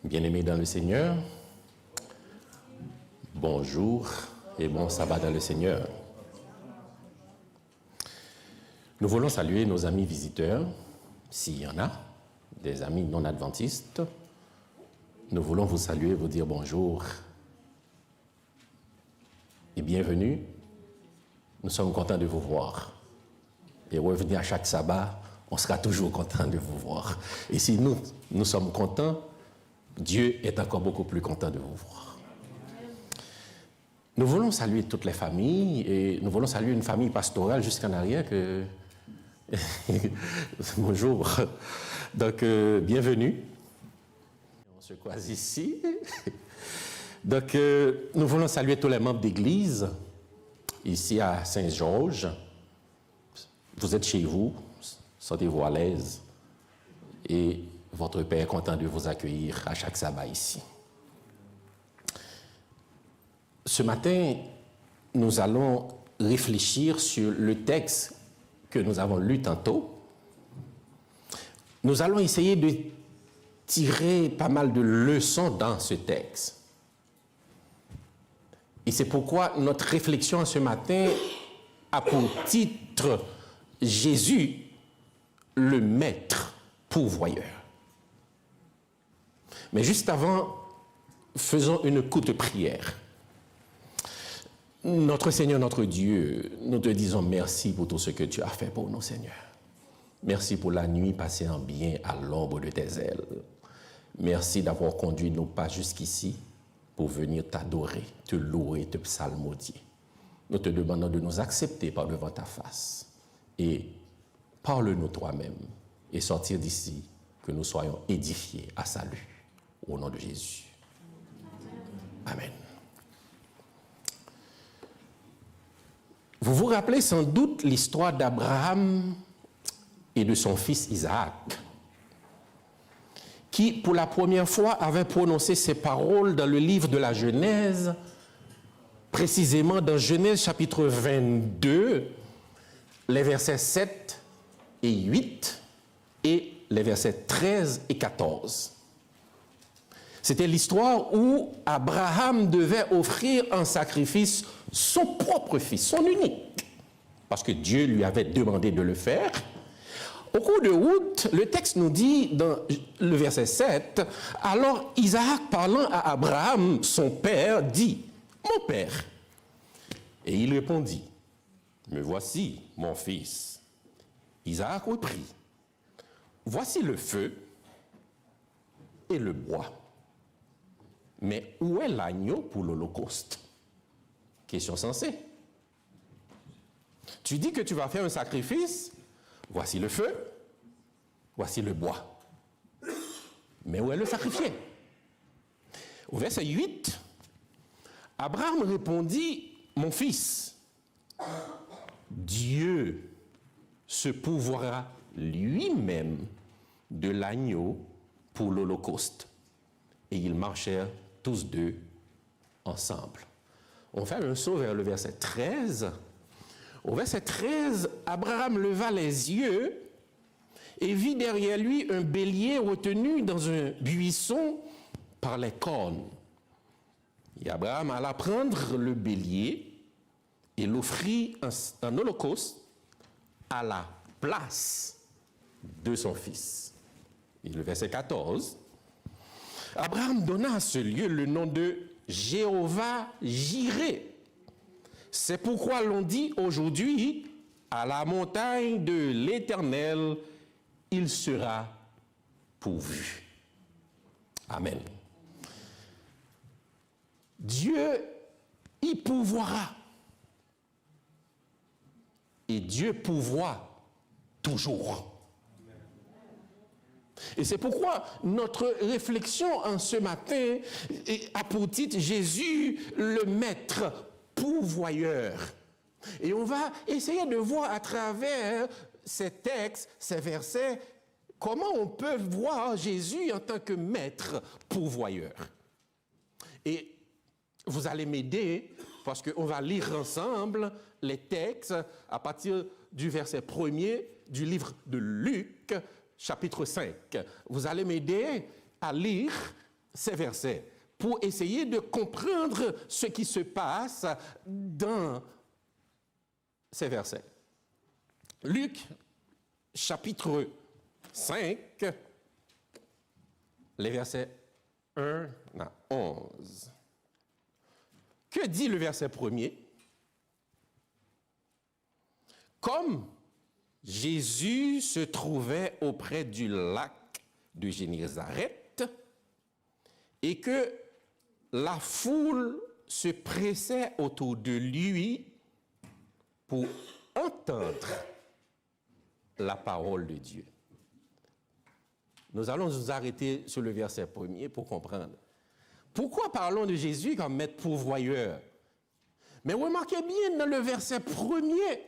Bien-aimés dans le Seigneur, bonjour et bon sabbat dans le Seigneur. Nous voulons saluer nos amis visiteurs, s'il y en a, des amis non adventistes. Nous voulons vous saluer, vous dire bonjour et bienvenue. Nous sommes contents de vous voir. Et revenir à chaque sabbat, on sera toujours content de vous voir. Et si nous sommes contents, Dieu est encore beaucoup plus content de vous voir. Nous voulons saluer toutes les familles et nous voulons saluer une famille pastorale jusqu'en arrière que... Bonjour. Donc, bienvenue. On se croise ici. Donc, nous voulons saluer tous les membres d'église ici à Saint-Georges. Vous êtes chez vous, sentez-vous à l'aise et votre Père est content de vous accueillir à chaque sabbat ici. Ce matin, nous allons réfléchir sur le texte que nous avons lu tantôt. Nous allons essayer de tirer pas mal de leçons dans ce texte. Et c'est pourquoi notre réflexion ce matin a pour titre « Jésus, le Maître pourvoyeur ». Mais juste avant, faisons une courte prière. Notre Seigneur, notre Dieu, nous te disons merci pour tout ce que tu as fait pour nous, Seigneur. Merci pour la nuit passée en bien à l'ombre de tes ailes. Merci d'avoir conduit nos pas jusqu'ici pour venir t'adorer, te louer, te psalmodier. Nous te demandons de nous accepter par devant ta face et parle-nous toi-même et sortir d'ici que nous soyons édifiés à salut. Au nom de Jésus. Amen. Vous vous rappelez sans doute l'histoire d'Abraham et de son fils Isaac, qui, pour la première fois, avait prononcé ces paroles dans le livre de la Genèse, précisément dans Genèse chapitre 22, les versets 7 et 8 et les versets 13 et 14. C'était l'histoire où Abraham devait offrir en sacrifice son propre fils, son unique, parce que Dieu lui avait demandé de le faire. Au cours de route, le texte nous dit, dans le verset 7, « Alors Isaac, parlant à Abraham, son père, dit, « Mon père !» Et il répondit, « Me voici, mon fils. » Isaac reprit, « Voici le feu et le bois. Mais où est l'agneau pour l'Holocauste ?» Question sensée. Tu dis que tu vas faire un sacrifice, voici le feu, voici le bois. Mais où est le sacrifié? Au verset 8, Abraham répondit, « Mon fils, Dieu se pourvoira lui-même de l'agneau pour l'Holocauste. » Et ils marchèrent tous deux ensemble. On fait un saut vers le verset 13. Au verset 13, Abraham leva les yeux et vit derrière lui un bélier retenu dans un buisson par les cornes. Et Abraham alla prendre le bélier et l'offrit en holocauste à la place de son fils. Et le verset 14, Abraham donna à ce lieu le nom de Jéhovah Jireh. C'est pourquoi l'on dit aujourd'hui, à la montagne de l'Éternel, il sera pourvu. Amen. Dieu y pourvoira. Et Dieu pourvoit toujours. Et c'est pourquoi notre réflexion en ce matin a pour titre Jésus, le Maître pourvoyeur. Et on va essayer de voir à travers ces textes, ces versets, comment on peut voir Jésus en tant que Maître pourvoyeur. Et vous allez m'aider parce qu'on va lire ensemble les textes à partir du verset 1er du livre de Luc, chapitre 5. Vous allez m'aider à lire ces versets pour essayer de comprendre ce qui se passe dans ces versets. Luc, chapitre 5, les versets 1 à 11. Que dit le verset premier? Comme Jésus se trouvait auprès du lac de Génézareth et que la foule se pressait autour de lui pour entendre la parole de Dieu. Nous allons nous arrêter sur le verset premier pour comprendre. Pourquoi parlons de Jésus comme maître pourvoyeur? Mais remarquez bien dans le verset premier,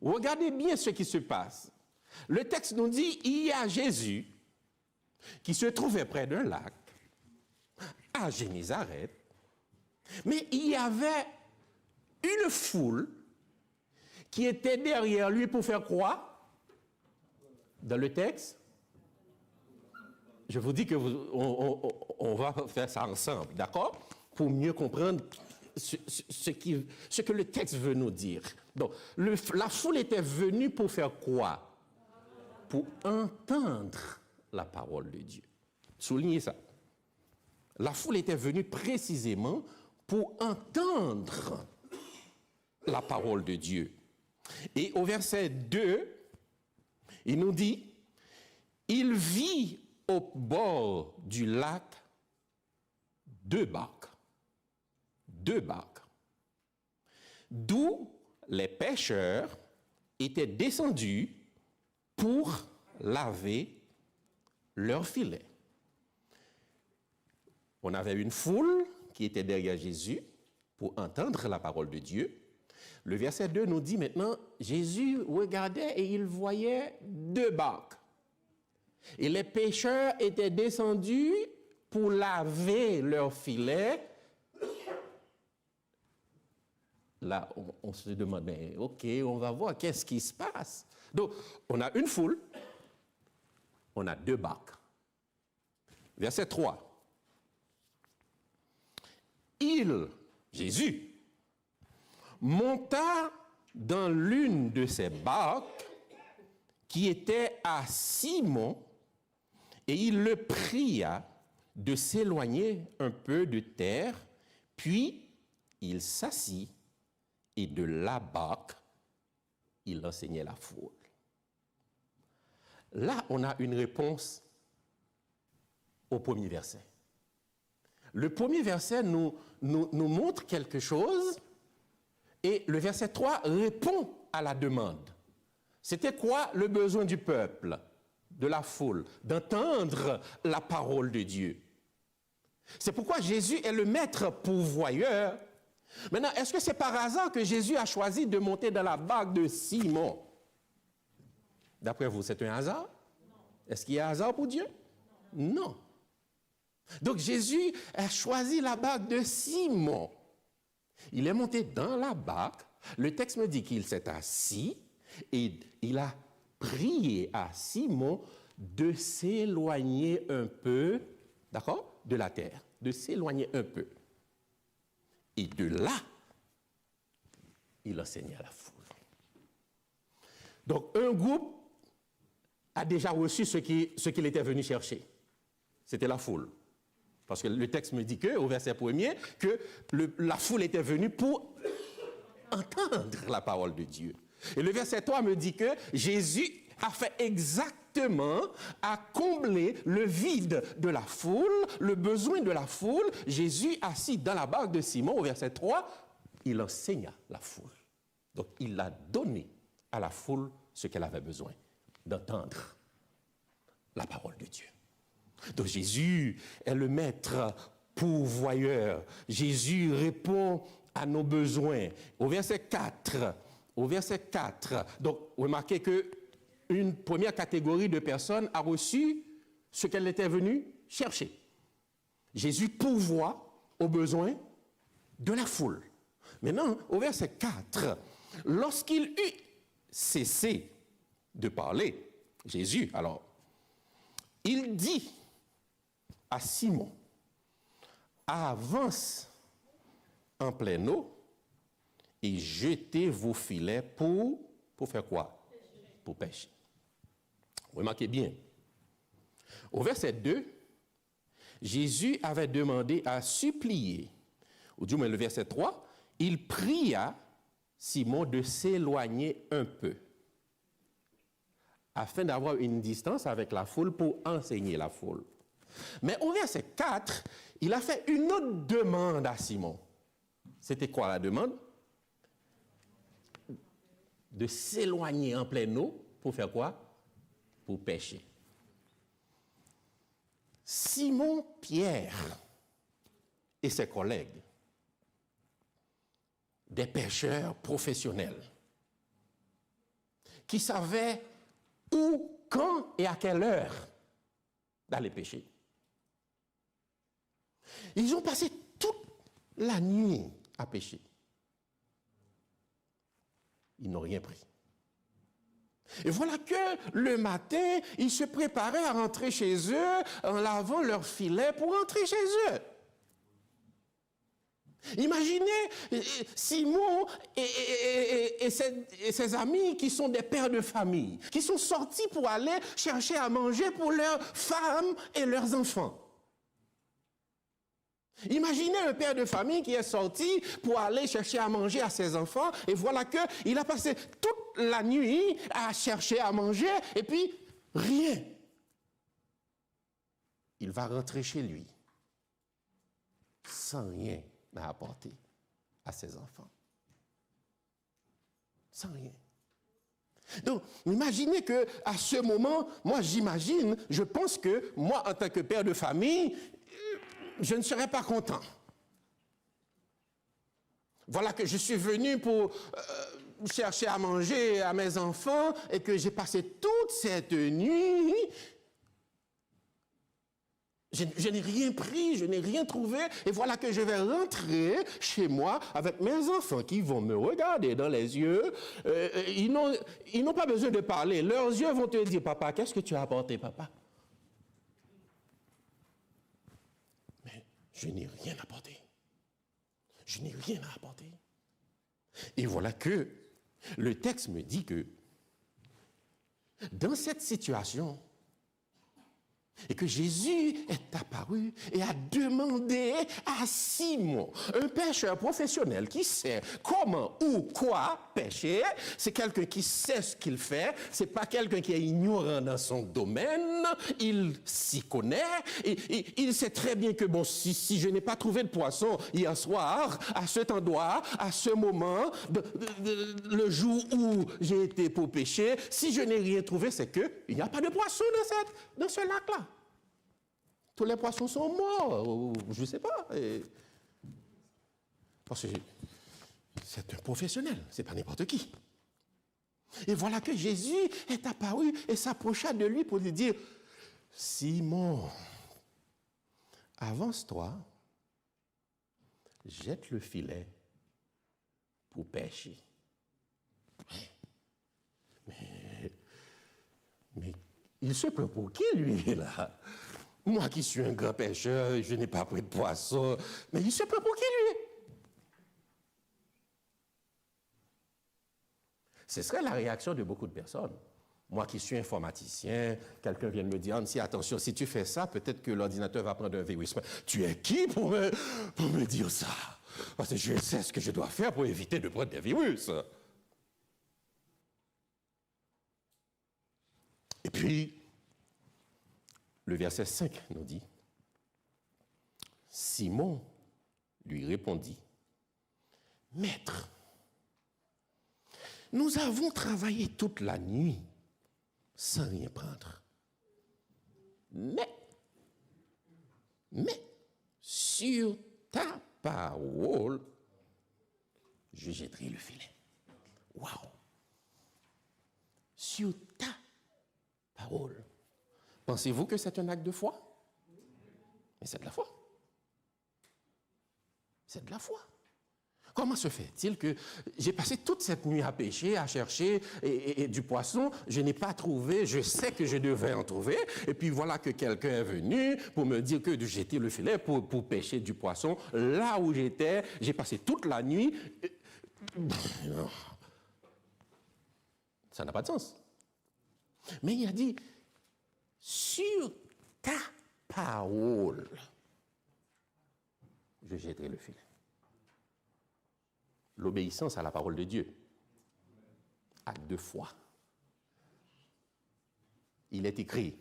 regardez bien ce qui se passe. Le texte nous dit, il y a Jésus qui se trouvait près d'un lac, à Génézareth, mais il y avait une foule qui était derrière lui pour faire quoi? Dans le texte, je vous dis que on va faire ça ensemble, d'accord? Pour mieux comprendre ce que le texte veut nous dire. Donc, la foule était venue pour faire quoi? Pour entendre la parole de Dieu. Soulignez ça. La foule était venue précisément pour entendre la parole de Dieu. Et au verset 2, il nous dit, il vit au bord du lac deux barques, d'où les pêcheurs étaient descendus pour laver leurs filets. On avait une foule qui était derrière Jésus pour entendre la parole de Dieu. Le verset 2 nous dit maintenant, Jésus regardait et il voyait deux barques. Et les pêcheurs étaient descendus pour laver leurs filets. Là, on se demande, mais ok, on va voir qu'est-ce qui se passe. Donc, on a une foule, on a deux barques. Verset 3. Jésus, monta dans l'une de ces barques qui était à Simon et il le pria de s'éloigner un peu de terre, puis il s'assit et de la barque, il enseignait la foule. Là, on a une réponse au premier verset. Le premier verset nous montre quelque chose et le verset 3 répond à la demande. C'était quoi le besoin du peuple, de la foule, d'entendre la parole de Dieu? C'est pourquoi Jésus est le maître pourvoyeur. Maintenant, est-ce que c'est par hasard que Jésus a choisi de monter dans la barque de Simon? D'après vous, c'est un hasard? Est-ce qu'il y a un hasard pour Dieu? Non. Donc Jésus a choisi la barque de Simon. Il est monté dans la barque. Le texte me dit qu'il s'est assis et il a prié à Simon de s'éloigner un peu, d'accord, de la terre, de s'éloigner un peu. Et de là, il enseignait à la foule. Donc un groupe a déjà reçu ce qu'il était venu chercher. C'était la foule. Parce que le texte me dit au verset 1er, que la foule était venue pour entendre la parole de Dieu. Et le verset 3 me dit que Jésus a fait exactement à combler le vide de la foule, le besoin de la foule. Jésus, assis dans la barque de Simon, au verset 3, il enseigna la foule. Donc, il a donné à la foule ce qu'elle avait besoin, d'entendre la parole de Dieu. Donc Jésus est le maître pourvoyeur. Jésus répond à nos besoins. Au verset 4, donc remarquez qu'une première catégorie de personnes a reçu ce qu'elle était venue chercher. Jésus pourvoit aux besoins de la foule. Maintenant, au verset 4, lorsqu'il eut cessé de parler, Jésus, alors, il dit à Simon, avance en pleine eau et jetez vos filets pour faire quoi? Pour pêcher. Remarquez bien. Au verset 2, Jésus avait demandé à supplier, ou du moins le verset 3, il pria Simon de s'éloigner un peu, afin d'avoir une distance avec la foule pour enseigner la foule. Mais au verset 4, il a fait une autre demande à Simon. C'était quoi la demande? De s'éloigner en pleine eau pour faire quoi? Pour pêcher. Simon Pierre et ses collègues, des pêcheurs professionnels, qui savaient où, quand et à quelle heure d'aller pêcher. Ils ont passé toute la nuit à pêcher. Ils n'ont rien pris. Et voilà que le matin, ils se préparaient à rentrer chez eux en lavant leurs filets pour rentrer chez eux. Imaginez Simon et ses amis qui sont des pères de famille, qui sont sortis pour aller chercher à manger pour leurs femmes et leurs enfants. Imaginez un père de famille qui est sorti pour aller chercher à manger à ses enfants et voilà qu'il a passé toute la nuit à chercher à manger et puis rien. Il va rentrer chez lui sans rien à apporter à ses enfants. Sans rien. Donc, imaginez qu'à ce moment, moi j'imagine, je pense que moi en tant que père de famille, je ne serais pas content. Voilà que je suis venu pour chercher à manger à mes enfants et que j'ai passé toute cette nuit. Je n'ai rien pris, je n'ai rien trouvé et voilà que je vais rentrer chez moi avec mes enfants qui vont me regarder dans les yeux. Ils n'ont pas besoin de parler. Leurs yeux vont te dire, papa, qu'est-ce que tu as apporté, papa? Je n'ai rien apporté. Je n'ai rien à apporter. Et voilà que le texte me dit que dans cette situation, et que Jésus est apparu et a demandé à Simon, un pêcheur professionnel qui sait comment ou quoi pêcher, c'est quelqu'un qui sait ce qu'il fait, c'est pas quelqu'un qui est ignorant dans son domaine, il s'y connaît, et il sait très bien que bon, si je n'ai pas trouvé de poisson hier soir, à cet endroit, à ce moment, le jour où j'ai été pour pêcher, si je n'ai rien trouvé, c'est qu'il n'y a pas de poisson dans ce lac-là. Tous les poissons sont morts, je ne sais pas. Parce que c'est un professionnel, ce n'est pas n'importe qui. Et voilà que Jésus est apparu et s'approcha de lui pour lui dire, Simon, avance-toi, jette le filet pour pêcher. Mais il se plaint pour qui, lui, là? Moi qui suis un grand pêcheur, je n'ai pas pris de poisson. Mais il se plaint pour qui, lui? Ce serait la réaction de beaucoup de personnes. Moi qui suis informaticien, quelqu'un vient de me dire, Annecy, attention, si tu fais ça, peut-être que l'ordinateur va prendre un virus. Tu es qui pour me dire ça? Parce que je sais ce que je dois faire pour éviter de prendre des virus. Et puis, le verset 5 nous dit, Simon lui répondit, Maître, nous avons travaillé toute la nuit sans rien prendre. Mais, sur ta parole, je jetterai le filet. Waouh! Sur ta parole. Pensez-vous que c'est un acte de foi? Mais c'est de la foi. C'est de la foi. comment se fait-il que j'ai passé toute cette nuit à pêcher, à chercher et du poisson, je n'ai pas trouvé, je sais que je devais en trouver, et puis voilà que quelqu'un est venu pour me dire que de jeter le filet pour pêcher du poisson. Là où j'étais, j'ai passé toute la nuit. Non. Ça n'a pas de sens. Mais il a dit, sur ta parole, je jetterai le filet. L'obéissance à la parole de Dieu. Acte de foi. Il est écrit,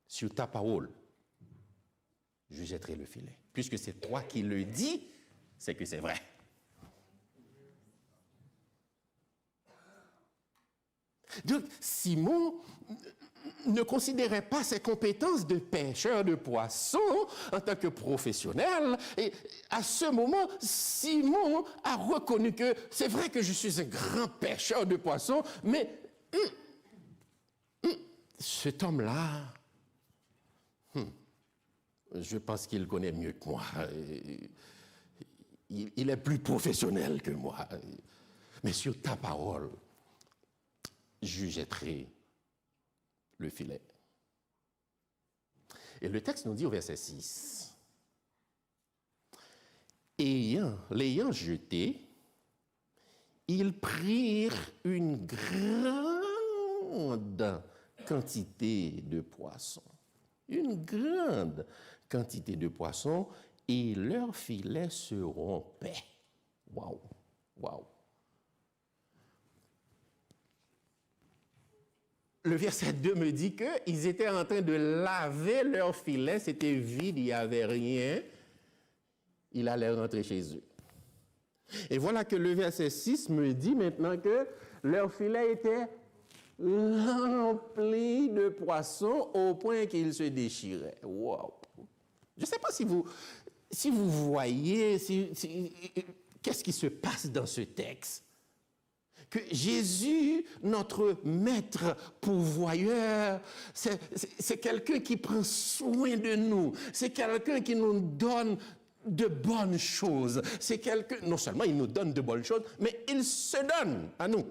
sur ta parole, je jetterai le filet. Puisque c'est toi qui le dis, c'est que c'est vrai. Donc, Simon ne considérait pas ses compétences de pêcheur de poissons en tant que professionnel. Et à ce moment, Simon a reconnu que c'est vrai que je suis un grand pêcheur de poissons, mais cet homme-là, je pense qu'il connaît mieux que moi. Il est plus professionnel que moi. Mais sur ta parole, je jetterai le filet. Et le texte nous dit au verset 6, l'ayant jeté, ils prirent une grande quantité de poissons. Une grande quantité de poissons et leurs filets se rompaient. Waouh, waouh. Le verset 2 me dit qu'ils étaient en train de laver leurs filets, c'était vide, il n'y avait rien. Il allait rentrer chez eux. Et voilà que le verset 6 me dit maintenant que leurs filets étaient remplis de poissons au point qu'ils se déchiraient. Wow. Je ne sais pas si vous voyez, qu'est-ce qui se passe dans ce texte. Que Jésus, notre maître pourvoyeur, c'est quelqu'un qui prend soin de nous. C'est quelqu'un qui nous donne de bonnes choses. C'est quelqu'un, non seulement il nous donne de bonnes choses, mais il se donne à nous.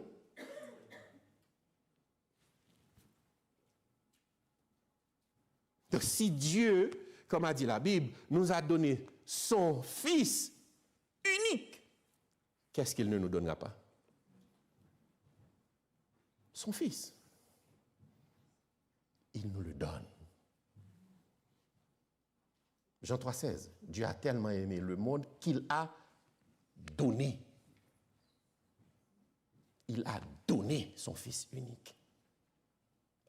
Donc si Dieu, comme a dit la Bible, nous a donné son Fils unique, qu'est-ce qu'il ne nous donnera pas? Son Fils. Il nous le donne. Jean 3,16, Dieu a tellement aimé le monde qu'il a donné. Il a donné son Fils unique,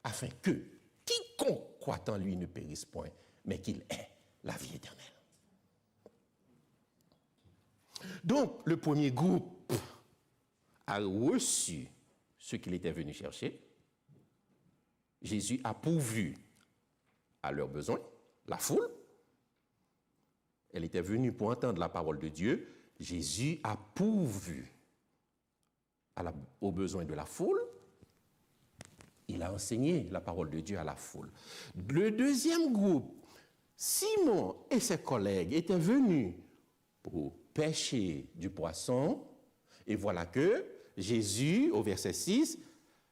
afin que quiconque croit en lui ne périsse point, mais qu'il ait la vie éternelle. Donc, le premier groupe a reçu ce qu'il était venu chercher. Jésus a pourvu à leurs besoins, la foule. Elle était venue pour entendre la parole de Dieu. Jésus a pourvu aux besoins de la foule. Il a enseigné la parole de Dieu à la foule. Le deuxième groupe, Simon et ses collègues étaient venus pour pêcher du poisson. Et voilà que Jésus, au verset 6,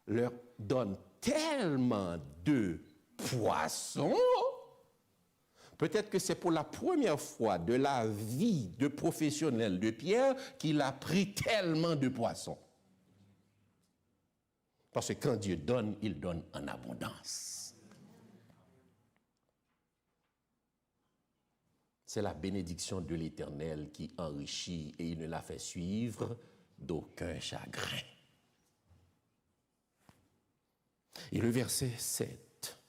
leur donne tellement de poissons. Peut-être que c'est pour la première fois de la vie de professionnel de Pierre qu'il a pris tellement de poissons. Parce que quand Dieu donne, il donne en abondance. C'est la bénédiction de l'Éternel qui enrichit et il ne la fait suivre d'aucun chagrin. Et le verset 7.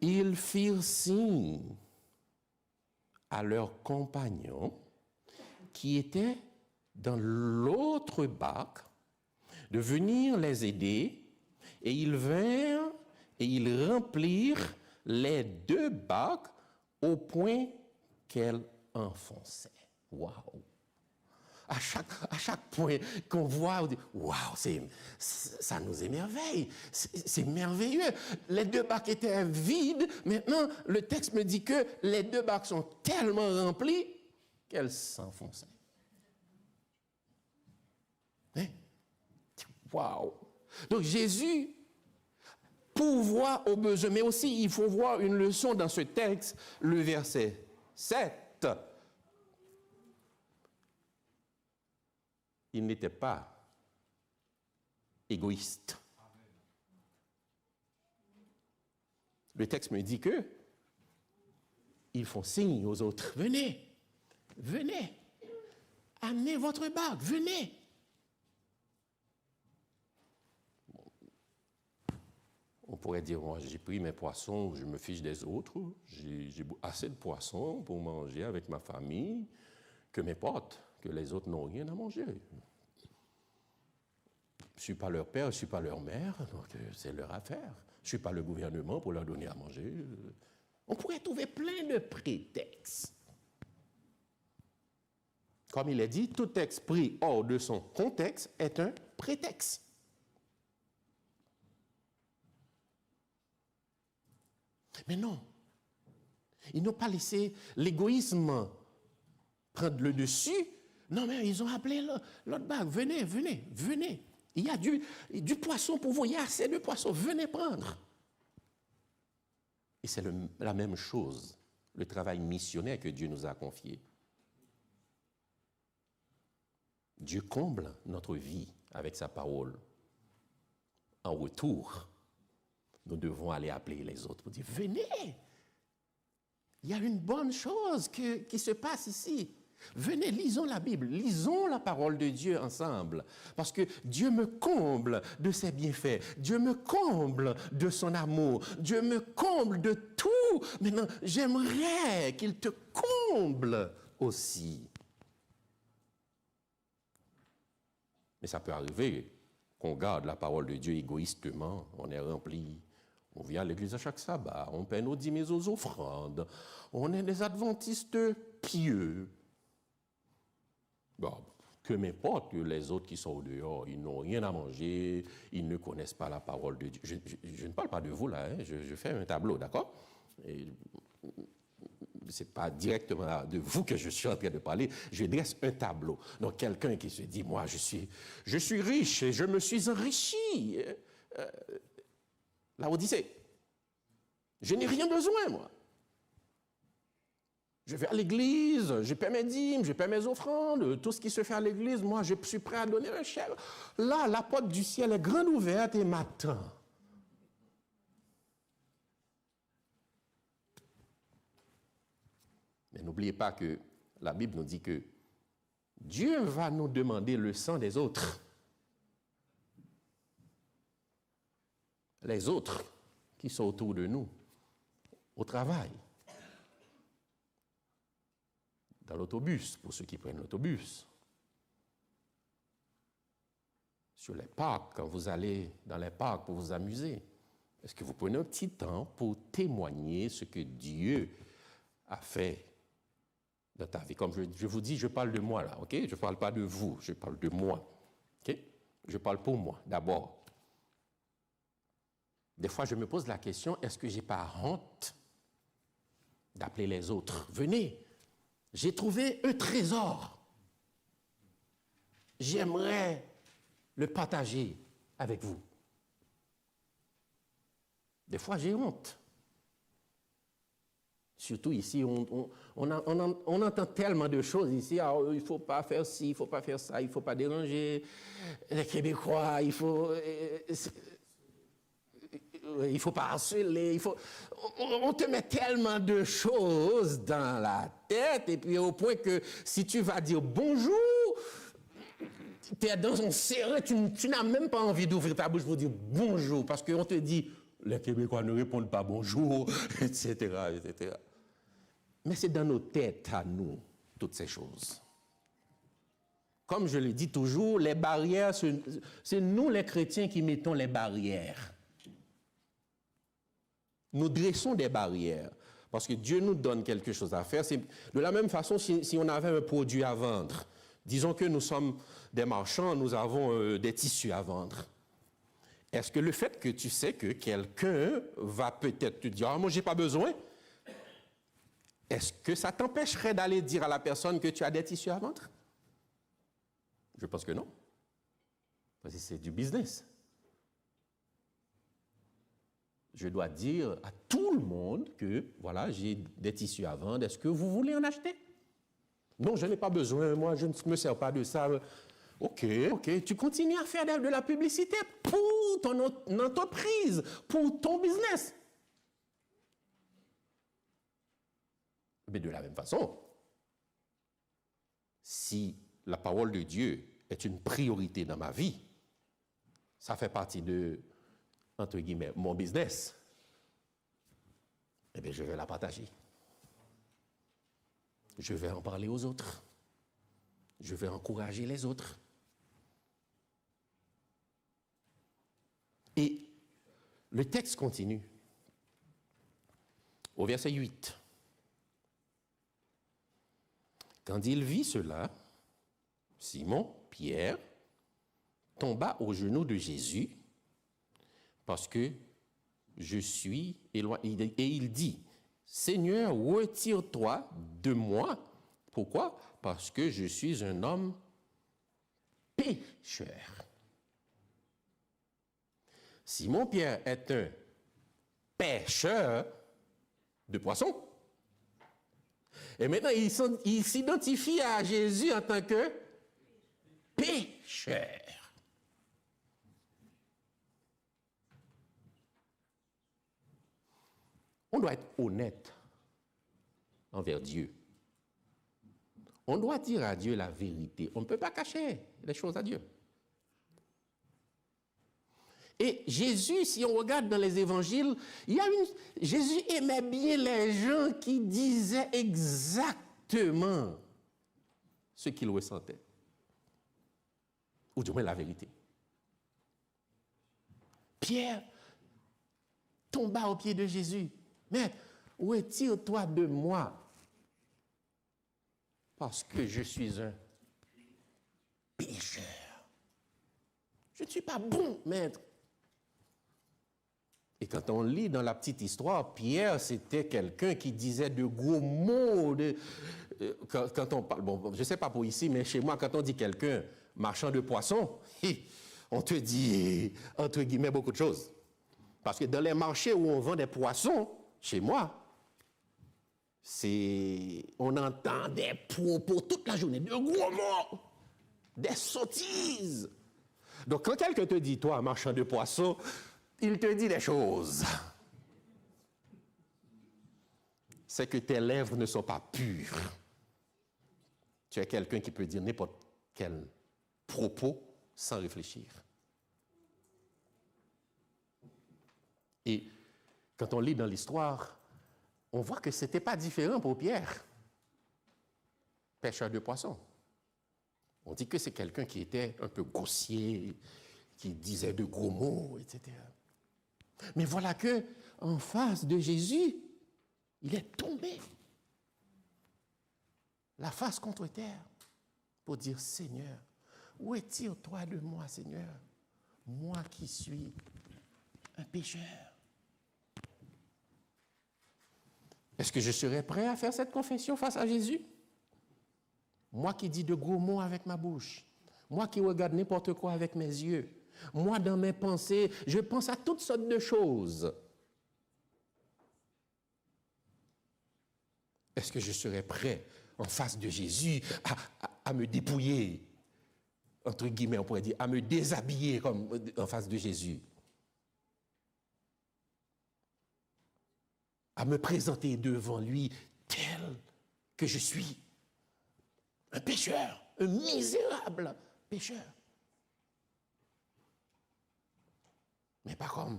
Ils firent signe à leurs compagnons qui étaient dans l'autre barque de venir les aider, et ils vinrent et ils remplirent les deux barques au point qu'elles enfonçaient. Waouh! à chaque point qu'on voit, on dit waouh, ça nous émerveille, c'est merveilleux. Les 2 bacs étaient vides, maintenant le texte me dit que les 2 bacs sont tellement remplis qu'elles s'enfonçaient. Hein? Waouh! Donc Jésus pourvoit aux besoins, mais aussi il faut voir une leçon dans ce texte, le verset 7. Il n'était pas égoïste. Le texte me dit que ils font signe aux autres. Venez, venez, amenez votre bague, venez. On pourrait dire, moi j'ai pris mes poissons, je me fiche des autres, j'ai assez de poissons pour manger avec ma famille, que m'importe, que les autres n'ont rien à manger. Je ne suis pas leur père, je ne suis pas leur mère, donc c'est leur affaire. Je ne suis pas le gouvernement pour leur donner à manger. On pourrait trouver plein de prétextes. Comme il est dit, tout texte pris hors de son contexte est un prétexte. Mais non, ils n'ont pas laissé l'égoïsme prendre le dessus. Non, mais ils ont appelé l'autre bague. Venez, venez, venez. Il y a du poisson pour vous, il y a assez de poissons. Venez prendre. Et c'est la même chose, le travail missionnaire que Dieu nous a confié. Dieu comble notre vie avec sa parole. En retour, nous devons aller appeler les autres pour dire, venez, il y a une bonne chose qui se passe ici. Venez, lisons la Bible, lisons la parole de Dieu ensemble, parce que Dieu me comble de ses bienfaits, Dieu me comble de son amour, Dieu me comble de tout. Maintenant, j'aimerais qu'il te comble aussi. Mais ça peut arriver qu'on garde la parole de Dieu égoïstement, on est rempli. On vient à l'église à chaque sabbat, on paie nos dîmes aux offrandes, on est des adventistes pieux. Bon, que m'importe que les autres qui sont au dehors, ils n'ont rien à manger, ils ne connaissent pas la parole de Dieu. Je ne parle pas de vous là, hein, je fais un tableau, d'accord? Ce n'est pas directement de vous que je suis en train de parler, je dresse un tableau. Donc quelqu'un qui se dit, moi je suis riche et je me suis enrichi. La Odyssée. Je n'ai rien besoin, moi. Je vais à l'église, je paie mes dîmes, je paie mes offrandes, tout ce qui se fait à l'église, moi, je suis prêt à donner un chèque. Là, la porte du ciel est grande ouverte et m'attend. Mais n'oubliez pas que la Bible nous dit que Dieu va nous demander le sang des autres. Les autres qui sont autour de nous, au travail, dans l'autobus, pour ceux qui prennent l'autobus, sur les parcs, quand vous allez dans les parcs pour vous amuser. Est-ce que vous prenez un petit temps pour témoigner ce que Dieu a fait dans ta vie? Comme je vous dis, je parle de moi là, ok? Je ne parle pas de vous, je parle de moi, ok? Je parle pour moi, d'abord. Des fois, je me pose la question, est-ce que je n'ai pas honte d'appeler les autres? Venez, j'ai trouvé un trésor. J'aimerais le partager avec vous. Des fois, j'ai honte. Surtout ici, on entend tellement de choses ici. Ah, il ne faut pas faire ci, il ne faut pas faire ça, il ne faut pas déranger les Québécois, il ne faut pas harceler, on te met tellement de choses dans la tête, et puis au point que si tu vas dire bonjour, tu es dans un serré, tu n'as même pas envie d'ouvrir ta bouche pour dire bonjour, parce qu'on te dit, les Québécois ne répondent pas bonjour, etc., etc. Mais c'est dans nos têtes à nous, toutes ces choses. Comme je le dis toujours, les barrières, c'est nous les chrétiens qui mettons les barrières. Nous dressons des barrières parce que Dieu nous donne quelque chose à faire. C'est de la même façon, si on avait un produit à vendre, Disons que nous sommes des marchands, nous avons des tissus à vendre. Est-ce que le fait que tu sais que quelqu'un va peut-être te dire « Ah, moi, je n'ai pas besoin », est-ce que ça t'empêcherait d'aller dire à la personne que tu as des tissus à vendre? Je pense que non. Parce que c'est du business. Je dois dire à tout le monde que, voilà, j'ai des tissus à vendre, est-ce que vous voulez en acheter? Non, je n'ai pas besoin, moi, je ne me sers pas de ça. OK, tu continues à faire de la publicité pour ton entreprise, pour ton business. Mais de la même façon, si la parole de Dieu est une priorité dans ma vie, ça fait partie de, entre guillemets, mon business, eh bien, je vais la partager. Je vais en parler aux autres. Je vais encourager les autres. Et le texte continue. Au verset 8. Quand il vit cela, Simon, Pierre, tomba aux genoux de Jésus parce que je suis éloigné. Et il dit, Seigneur, retire-toi de moi. Pourquoi? Parce que je suis un homme pécheur. Simon Pierre est un pêcheur de poissons. Et maintenant, il s'identifie à Jésus en tant que pécheur. On doit être honnête envers Dieu. On doit dire à Dieu la vérité. On ne peut pas cacher les choses à Dieu. Et Jésus, si on regarde dans les évangiles, Jésus aimait bien les gens qui disaient exactement ce qu'ils ressentaient. Ou du moins la vérité. Pierre tomba aux pieds de Jésus. Mais retire-toi de moi, parce que je suis un pécheur. Je ne suis pas bon, maître. Et quand on lit dans la petite histoire, Pierre, c'était quelqu'un qui disait de gros mots. Quand on parle, bon, je ne sais pas pour ici, mais chez moi, quand on dit quelqu'un marchand de poissons, on te dit, entre guillemets, beaucoup de choses. Parce que dans les marchés où on vend des poissons, chez moi, on entend des propos toute la journée, de gros mots, des sottises. Donc quand quelqu'un te dit, toi, marchand de poissons, il te dit des choses. C'est que tes lèvres ne sont pas pures. Tu es quelqu'un qui peut dire n'importe quel propos sans réfléchir. Et quand on lit dans l'histoire, on voit que ce n'était pas différent pour Pierre, pêcheur de poissons. On dit que c'est quelqu'un qui était un peu grossier, qui disait de gros mots, etc. Mais voilà que, en face de Jésus, il est tombé, la face contre terre, pour dire, Seigneur, retire-toi de moi, Seigneur, moi qui suis un pécheur. Est-ce que je serais prêt à faire cette confession face à Jésus? Moi qui dis de gros mots avec ma bouche, moi qui regarde n'importe quoi avec mes yeux, moi dans mes pensées, je pense à toutes sortes de choses. Est-ce que je serais prêt en face de Jésus à me dépouiller, entre guillemets on pourrait dire, à me déshabiller comme en face de Jésus? À me présenter devant lui tel que je suis, un pécheur, un misérable pécheur. Mais pas comme,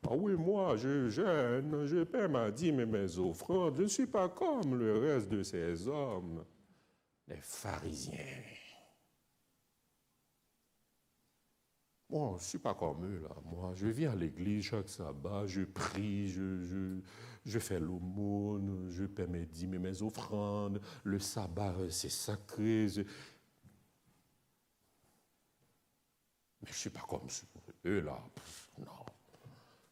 ah oui, moi, je jeûne, je paie ma dîme et mes offrandes, je ne suis pas comme le reste de ces hommes, les pharisiens. Bon, je ne suis pas comme eux, là. Moi, je viens à l'église chaque sabbat, je prie, je fais l'aumône, je paie mes dîmes et mes offrandes. Le sabbat, c'est sacré. je ne suis pas comme eux là. Non.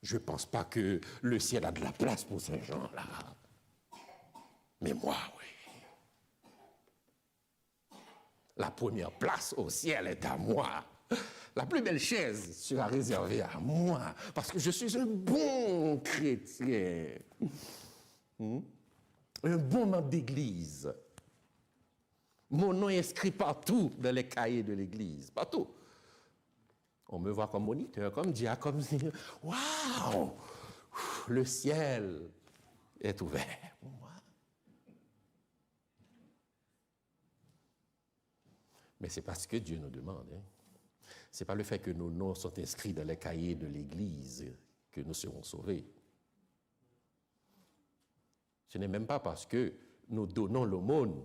Je ne pense pas que le ciel a de la place pour ces gens-là. Mais moi, oui. La première place au ciel est à moi. La plus belle chaise sera réservée à moi. Parce que je suis un bon chrétien. Un bon membre d'église. Mon nom est inscrit partout dans les cahiers de l'église. Partout. On me voit comme moniteur, comme diacre, comme... Waouh! Le ciel est ouvert pour moi. Mais c'est parce que Dieu nous demande. Ce n'est pas le fait que nos noms sont inscrits dans les cahiers de l'Église que nous serons sauvés. Ce n'est même pas parce que nous donnons l'aumône.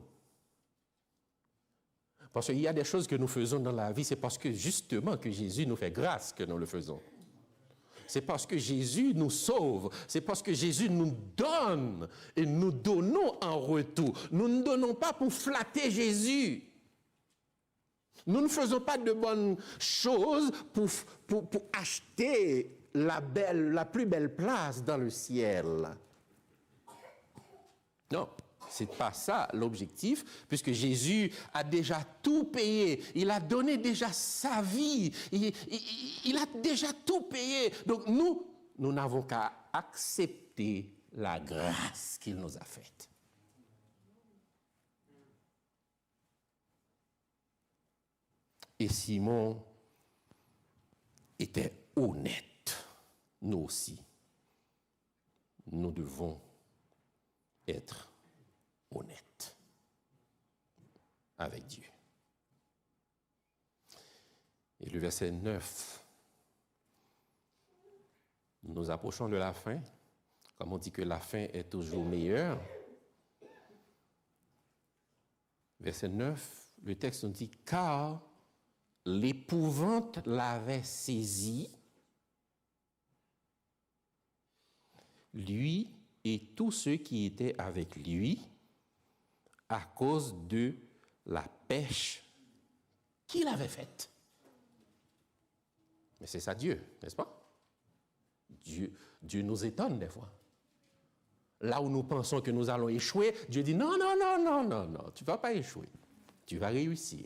Parce qu'il y a des choses que nous faisons dans la vie, c'est parce que justement que Jésus nous fait grâce que nous le faisons. C'est parce que Jésus nous sauve, c'est parce que Jésus nous donne et nous donnons en retour. Nous ne donnons pas pour flatter Jésus. Nous ne faisons pas de bonnes choses pour acheter la plus belle place dans le ciel. Non, ce n'est pas ça l'objectif, puisque Jésus a déjà tout payé. Il a donné déjà sa vie. Il a déjà tout payé. Donc nous n'avons qu'à accepter la grâce qu'il nous a faite. Et Simon était honnête. Nous aussi, nous devons être honnêtes avec Dieu. Et le verset 9, nous approchons de la fin. Comme on dit que la fin est toujours meilleure. Verset 9, le texte nous dit « Car l'épouvante l'avait saisi, lui et tous ceux qui étaient avec lui, à cause de la pêche qu'il avait faite. » Mais c'est ça Dieu, n'est-ce pas? Dieu nous étonne des fois. Là où nous pensons que nous allons échouer, Dieu dit non, non, non, non, non, non, tu ne vas pas échouer, tu vas réussir.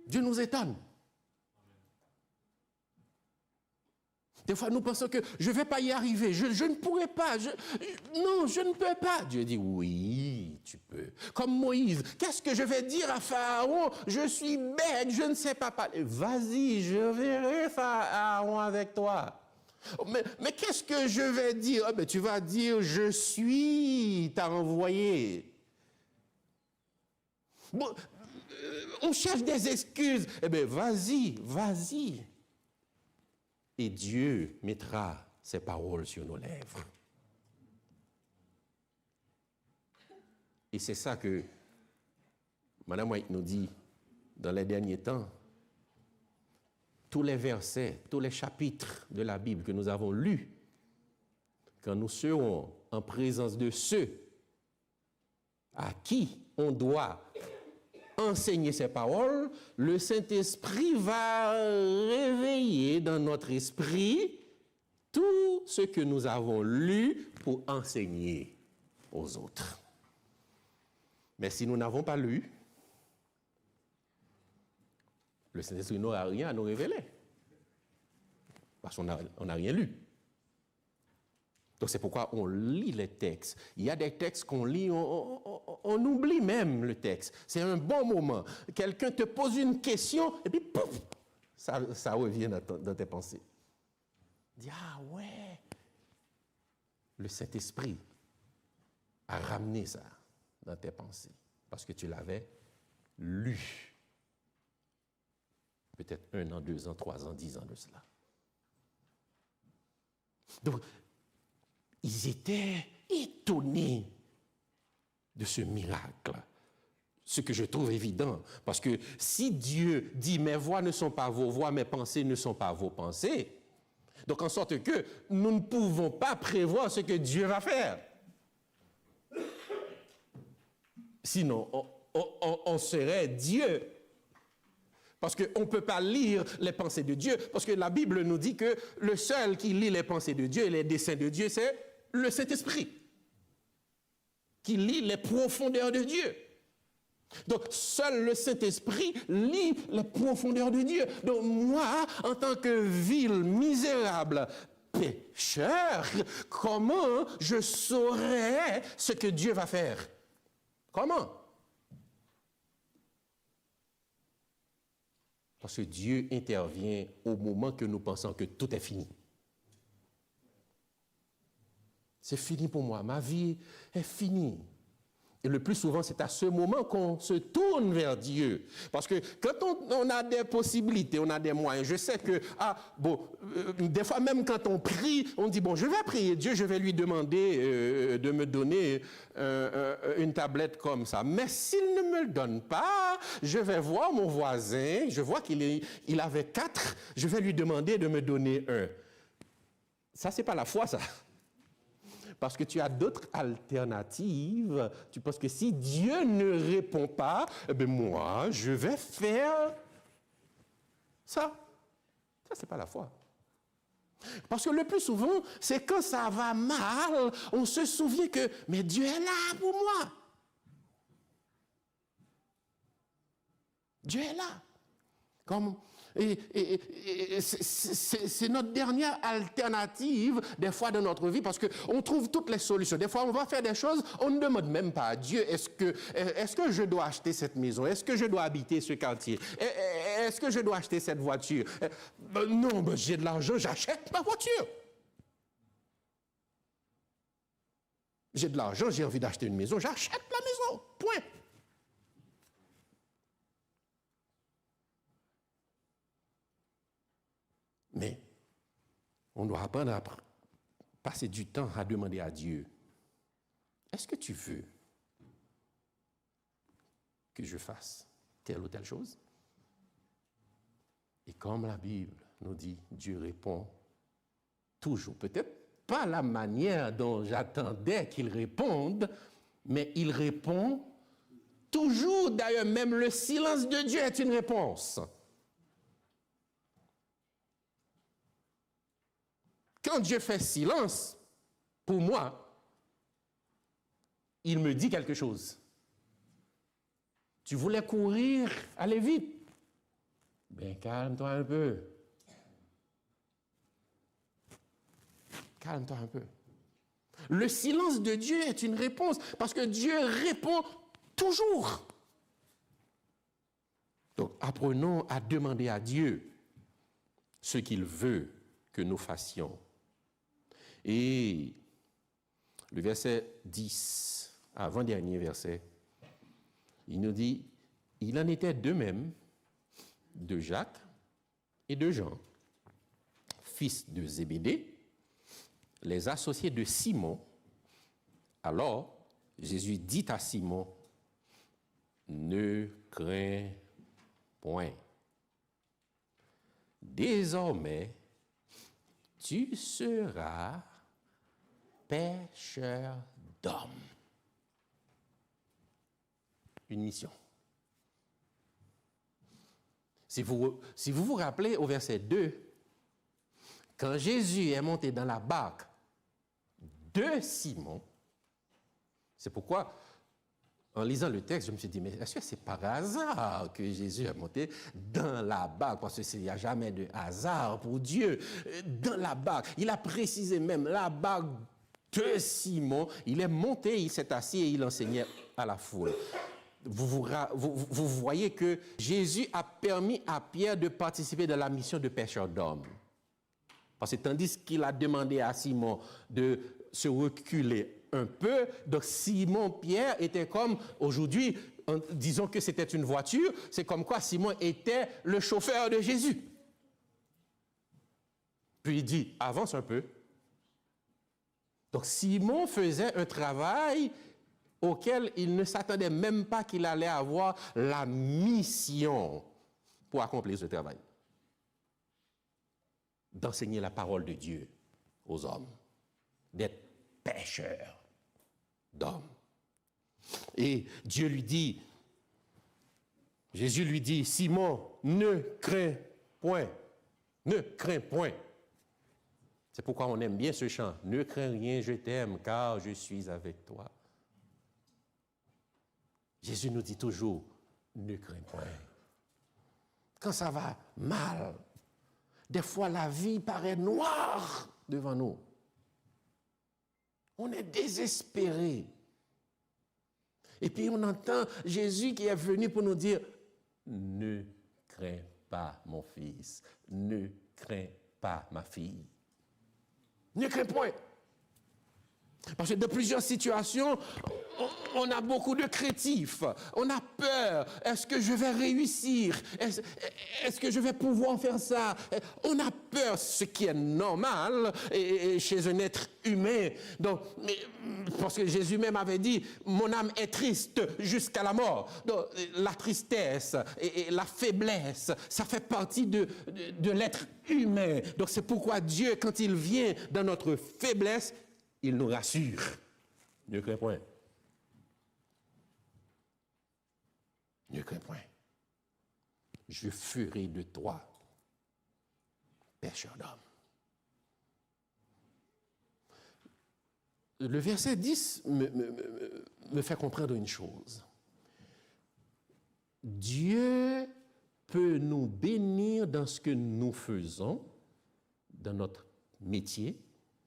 Dieu nous étonne. Des fois, nous pensons que je ne vais pas y arriver, je ne pourrai pas, non, je ne peux pas. Dieu dit, oui, tu peux. Comme Moïse, qu'est-ce que je vais dire à Pharaon? Je suis bête, je ne sais pas parler. Vas-y, je verrai Pharaon avec toi. Mais qu'est-ce que je vais dire? Oh, tu vas dire, je suis, t'as envoyé. Bon, on cherche des excuses. Eh bien, vas-y, vas-y. Et Dieu mettra ses paroles sur nos lèvres. Et c'est ça que Mme White nous dit dans les derniers temps. Tous les versets, tous les chapitres de la Bible que nous avons lus, quand nous serons en présence de ceux à qui on doit enseigner ces paroles, le Saint-Esprit va réveiller dans notre esprit tout ce que nous avons lu pour enseigner aux autres. Mais si nous n'avons pas lu, le Saint-Esprit n'aura rien à nous révéler. Parce qu'on n'a rien lu. Donc c'est pourquoi on lit les textes. Il y a des textes qu'on lit, on oublie même le texte. C'est un bon moment. Quelqu'un te pose une question et puis pouf, ça revient dans tes pensées. Dis, ah ouais, le Saint-Esprit a ramené ça dans tes pensées parce que tu l'avais lu. Peut-être 1 an, 2 ans, 3 ans, 10 ans de cela. Donc, ils étaient étonnés de ce miracle. Ce que je trouve évident. Parce que si Dieu dit « mes voix ne sont pas vos voix, mes pensées ne sont pas vos pensées », donc en sorte que nous ne pouvons pas prévoir ce que Dieu va faire. Sinon, on serait Dieu. Parce qu'on ne peut pas lire les pensées de Dieu, parce que la Bible nous dit que le seul qui lit les pensées de Dieu et les desseins de Dieu, c'est le Saint-Esprit, qui lit les profondeurs de Dieu. Donc, seul le Saint-Esprit lit les profondeurs de Dieu. Donc, moi, en tant que vil, misérable, pécheur, comment je saurais ce que Dieu va faire? Comment? Parce que Dieu intervient au moment que nous pensons que tout est fini. C'est fini pour moi, ma vie est finie. Et le plus souvent, c'est à ce moment qu'on se tourne vers Dieu. Parce que quand on a des possibilités, on a des moyens, je sais que, des fois même quand on prie, on dit, bon, je vais prier Dieu, je vais lui demander de me donner une tablette comme ça. Mais s'il ne me le donne pas, je vais voir mon voisin, je vois qu'il avait 4, je vais lui demander de me donner un. Ça, c'est pas la foi, ça. Parce que tu as d'autres alternatives. Tu penses que si Dieu ne répond pas, eh bien moi, je vais faire ça. Ça, c'est pas la foi. Parce que le plus souvent, c'est quand ça va mal, on se souvient que, mais Dieu est là pour moi. Dieu est là. C'est notre dernière alternative, des fois, dans notre vie, parce qu'on trouve toutes les solutions. Des fois, on va faire des choses, on ne demande même pas à Dieu, est-ce que je dois acheter cette maison? Est-ce que je dois habiter ce quartier? Est-ce que je dois acheter cette voiture? Non, j'ai de l'argent, j'achète ma voiture. J'ai de l'argent, j'ai envie d'acheter une maison, j'achète la maison. Point. Mais on doit apprendre à passer du temps à demander à Dieu, est-ce que tu veux que je fasse telle ou telle chose? Et comme la Bible nous dit, Dieu répond toujours. Peut-être pas la manière dont j'attendais qu'il réponde, mais il répond toujours. D'ailleurs, même le silence de Dieu est une réponse. Quand Dieu fait silence, pour moi, il me dit quelque chose. Tu voulais courir, aller vite. Ben, calme-toi un peu. Calme-toi un peu. Le silence de Dieu est une réponse, parce que Dieu répond toujours. Donc, apprenons à demander à Dieu ce qu'il veut que nous fassions. Et le verset 10, avant-dernier verset, il nous dit, il en était de même de Jacques et de Jean, fils de Zébédée, les associés de Simon. Alors, Jésus dit à Simon, ne crains point. Désormais, tu seras pêcheur d'hommes. Une mission. Si vous vous rappelez au verset 2, quand Jésus est monté dans la barque de Simon, c'est pourquoi, en lisant le texte, je me suis dit, mais est-ce que c'est par hasard que Jésus est monté dans la barque? Parce qu'il n'y a jamais de hasard pour Dieu. Dans la barque, il a précisé même la barque de Simon. Il est monté, il s'est assis et il enseignait à la foule. Vous voyez que Jésus a permis à Pierre de participer dans la mission de pêcheur d'hommes. Parce que tandis qu'il a demandé à Simon de se reculer un peu, donc Simon-Pierre était comme, aujourd'hui, disons que c'était une voiture, c'est comme quoi Simon était le chauffeur de Jésus. Puis il dit, avance un peu. Donc Simon faisait un travail auquel il ne s'attendait même pas qu'il allait avoir la mission pour accomplir ce travail. D'enseigner la parole de Dieu aux hommes, d'être pêcheur d'hommes. Et Dieu lui dit, Jésus lui dit, Simon, ne crains point. Ne crains point. C'est pourquoi on aime bien ce chant. Ne crains rien, je t'aime, car je suis avec toi. Jésus nous dit toujours, ne crains point. Quand ça va mal, des fois la vie paraît noire devant nous. On est désespéré. Et puis on entend Jésus qui est venu pour nous dire, ne crains pas mon fils, ne crains pas ma fille. Ne crains point. Parce que dans plusieurs situations, on a beaucoup de craintifs. On a peur. Est-ce que je vais réussir? Est-ce que je vais pouvoir faire ça? On a peur, ce qui est normal chez un être humain. Donc, parce que Jésus même avait dit, mon âme est triste jusqu'à la mort. Donc, la tristesse et la faiblesse, ça fait partie de l'être humain. Donc, c'est pourquoi Dieu, quand il vient dans notre faiblesse, il nous rassure. Ne crains point. Ne crains point. Je ferai de toi pêcheur d'hommes. Le verset 10 me fait comprendre une chose. Dieu peut nous bénir dans ce que nous faisons, dans notre métier,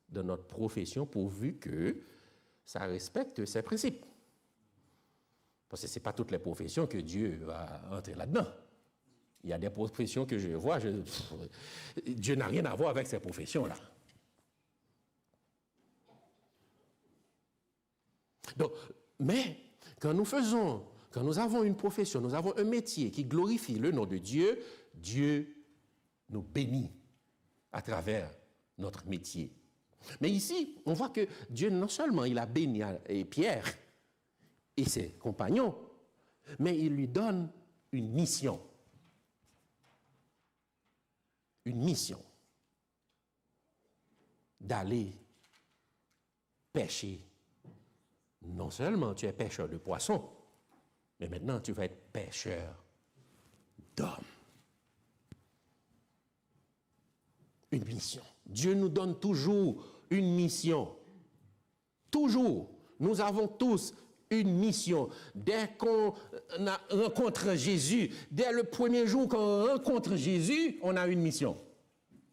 de notre profession, pourvu que ça respecte ses principes. Parce que ce n'est pas toutes les professions que Dieu va entrer là-dedans. Il y a des professions que je vois, Dieu n'a rien à voir avec ces professions-là. Donc, mais quand nous avons une profession, nous avons un métier qui glorifie le nom de Dieu, Dieu nous bénit à travers notre métier. Mais ici, on voit que Dieu, non seulement il a béni Pierre et ses compagnons, mais il lui donne une mission. Une mission d'aller pêcher. Non seulement tu es pêcheur de poissons, mais maintenant tu vas être pêcheur d'hommes. Une mission. Dieu nous donne toujours une mission. Toujours. Nous avons tous une mission. Dès qu'on rencontre Jésus, dès le premier jour qu'on rencontre Jésus, on a une mission.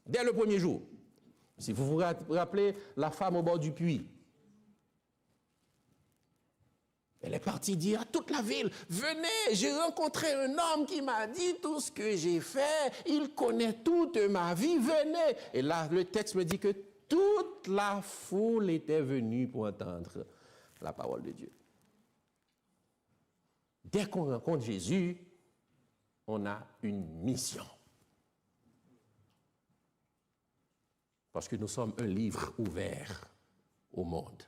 Dès le premier jour. Si vous vous rappelez la femme au bord du puits, elle est partie dire à toute la ville, venez, j'ai rencontré un homme qui m'a dit tout ce que j'ai fait, il connaît toute ma vie, venez. Et là, le texte me dit que toute la foule était venue pour entendre la parole de Dieu. Dès qu'on rencontre Jésus, on a une mission. Parce que nous sommes un livre ouvert au monde.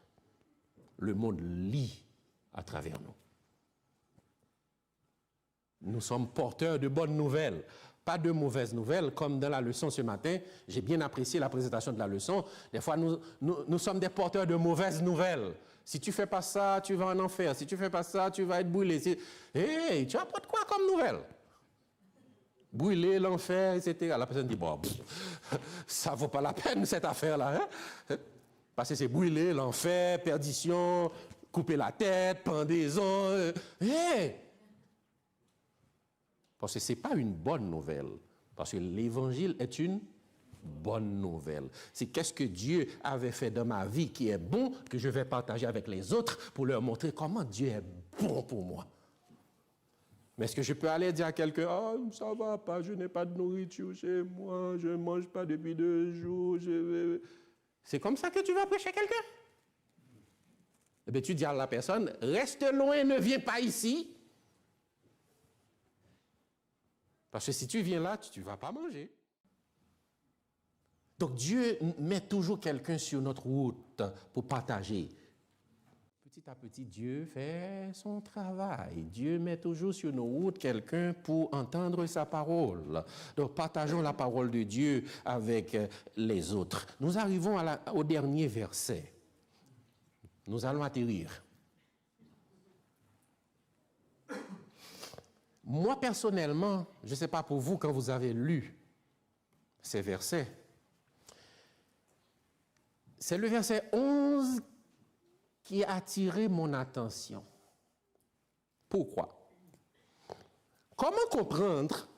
Le monde lit à travers nous. Nous sommes porteurs de bonnes nouvelles, pas de mauvaises nouvelles, comme dans la leçon ce matin. J'ai bien apprécié la présentation de la leçon. Des fois, nous sommes des porteurs de mauvaises nouvelles. Si tu ne fais pas ça, tu vas en enfer. Si tu ne fais pas ça, tu vas être brûlé. Hey, tu apportes quoi comme nouvelle? Brûler, l'enfer, etc. La personne dit, bon, ça ne vaut pas la peine cette affaire-là. Hein? Parce que c'est brûler, l'enfer, perdition, couper la tête, pendaison. Hey! Parce que ce n'est pas une bonne nouvelle. Parce que l'évangile est une bonne nouvelle. C'est qu'est-ce que Dieu avait fait dans ma vie qui est bon, que je vais partager avec les autres pour leur montrer comment Dieu est bon pour moi. Mais est-ce que je peux aller dire à quelqu'un, oh, ça ne va pas, je n'ai pas de nourriture chez moi, je ne mange pas depuis 2 jours. C'est comme ça que tu vas prêcher quelqu'un? Eh bien, tu dis à la personne, reste loin, ne viens pas ici. Parce que si tu viens là, tu ne vas pas manger. Donc Dieu met toujours quelqu'un sur notre route pour partager. Petit à petit, Dieu fait son travail. Dieu met toujours sur nos routes quelqu'un pour entendre sa parole. Donc partageons la parole de Dieu avec les autres. Nous arrivons au dernier verset. Nous allons atterrir. Moi, personnellement, je ne sais pas pour vous, quand vous avez lu ces versets, c'est le verset 11 qui a attiré mon attention. Pourquoi? Comment comprendre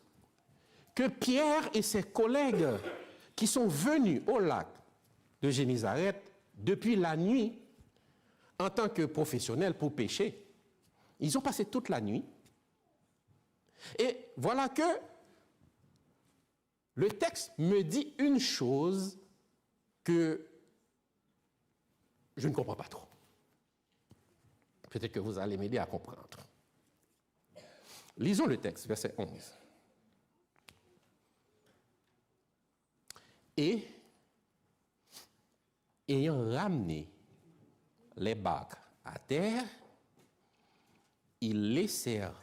que Pierre et ses collègues qui sont venus au lac de Génézareth depuis la nuit en tant que professionnels pour pêcher, ils ont passé toute la nuit. Et voilà que le texte me dit une chose que je ne comprends pas trop. Peut-être que vous allez m'aider à comprendre. Lisons le texte, verset 11. Et, ayant ramené les barques à terre, ils laissèrent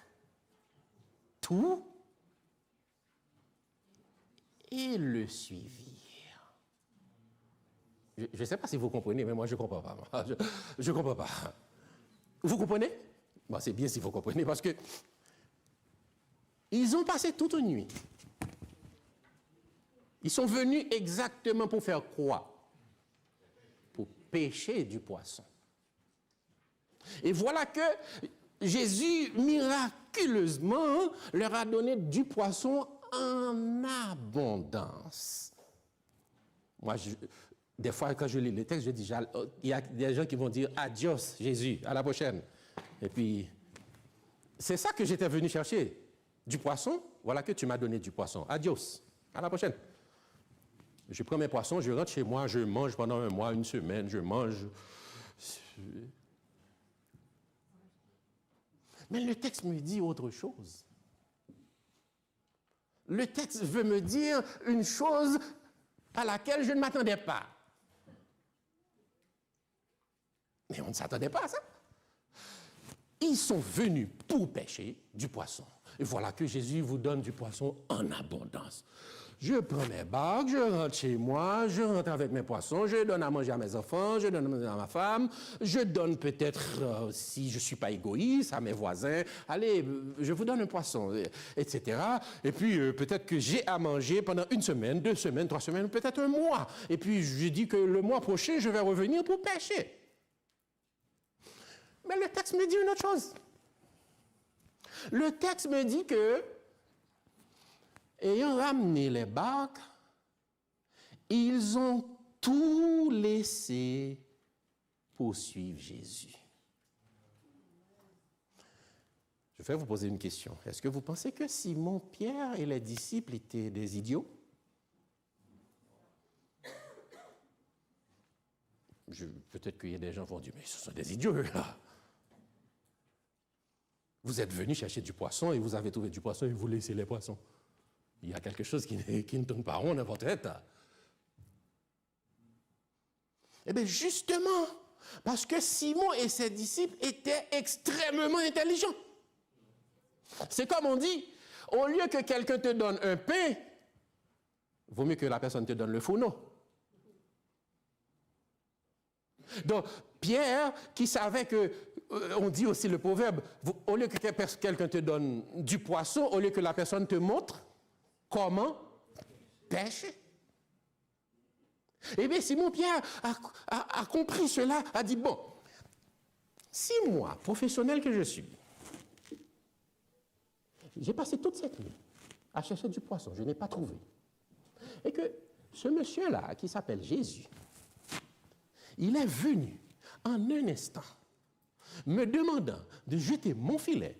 tout et le suivirent. Je ne sais pas si vous comprenez, mais moi je ne comprends pas. Je ne comprends pas. Vous comprenez? Bon, c'est bien si vous comprenez, parce que ils ont passé toute une nuit. Ils sont venus exactement pour faire quoi? Pour pêcher du poisson. Et voilà que Jésus, miraculeusement, leur a donné du poisson en abondance. Moi, des fois, quand je lis le texte, je dis, il y a des gens qui vont dire, adios, Jésus, à la prochaine. Et puis, c'est ça que j'étais venu chercher. Du poisson, voilà que tu m'as donné du poisson. Adios, à la prochaine. Je prends mes poissons, je rentre chez moi, je mange pendant un mois, une semaine, je mange. Mais le texte me dit autre chose. Le texte veut me dire une chose à laquelle je ne m'attendais pas. Mais on ne s'attendait pas à ça. Ils sont venus pour pêcher du poisson. Et voilà que Jésus vous donne du poisson en abondance. Je prends mes barques, je rentre chez moi, je rentre avec mes poissons, je donne à manger à mes enfants, je donne à manger à ma femme, je donne peut-être, si je ne suis pas égoïste, à mes voisins, allez, je vous donne un poisson, etc. Et puis peut-être que j'ai à manger pendant une semaine, 2 semaines, 3 semaines, peut-être un mois. Et puis je dis que le mois prochain, je vais revenir pour pêcher. Mais le texte me dit une autre chose. Le texte me dit que, ayant ramené les barques, ils ont tout laissé pour suivre Jésus. Je vais vous poser une question. Est-ce que vous pensez que Simon, Pierre et les disciples étaient des idiots? Peut-être qu'il y a des gens qui vont dire, mais ce sont des idiots, là. Vous êtes venus chercher du poisson et vous avez trouvé du poisson et vous laissez les poissons. Il y a quelque chose qui ne tourne pas rond dans votre tête. Eh bien, justement, parce que Simon et ses disciples étaient extrêmement intelligents. C'est comme on dit, au lieu que quelqu'un te donne un pain, vaut mieux que la personne te donne le fourneau. Donc, Pierre, qui savait que, on dit aussi le proverbe, au lieu que quelqu'un te donne du poisson, au lieu que la personne te montre comment pêcher. Eh bien, Simon Pierre a compris cela, a dit, bon, si moi, professionnel que je suis, j'ai passé toute cette nuit à chercher du poisson, je n'ai pas trouvé, et que ce monsieur-là, qui s'appelle Jésus, il est venu en un instant, me demandant de jeter mon filet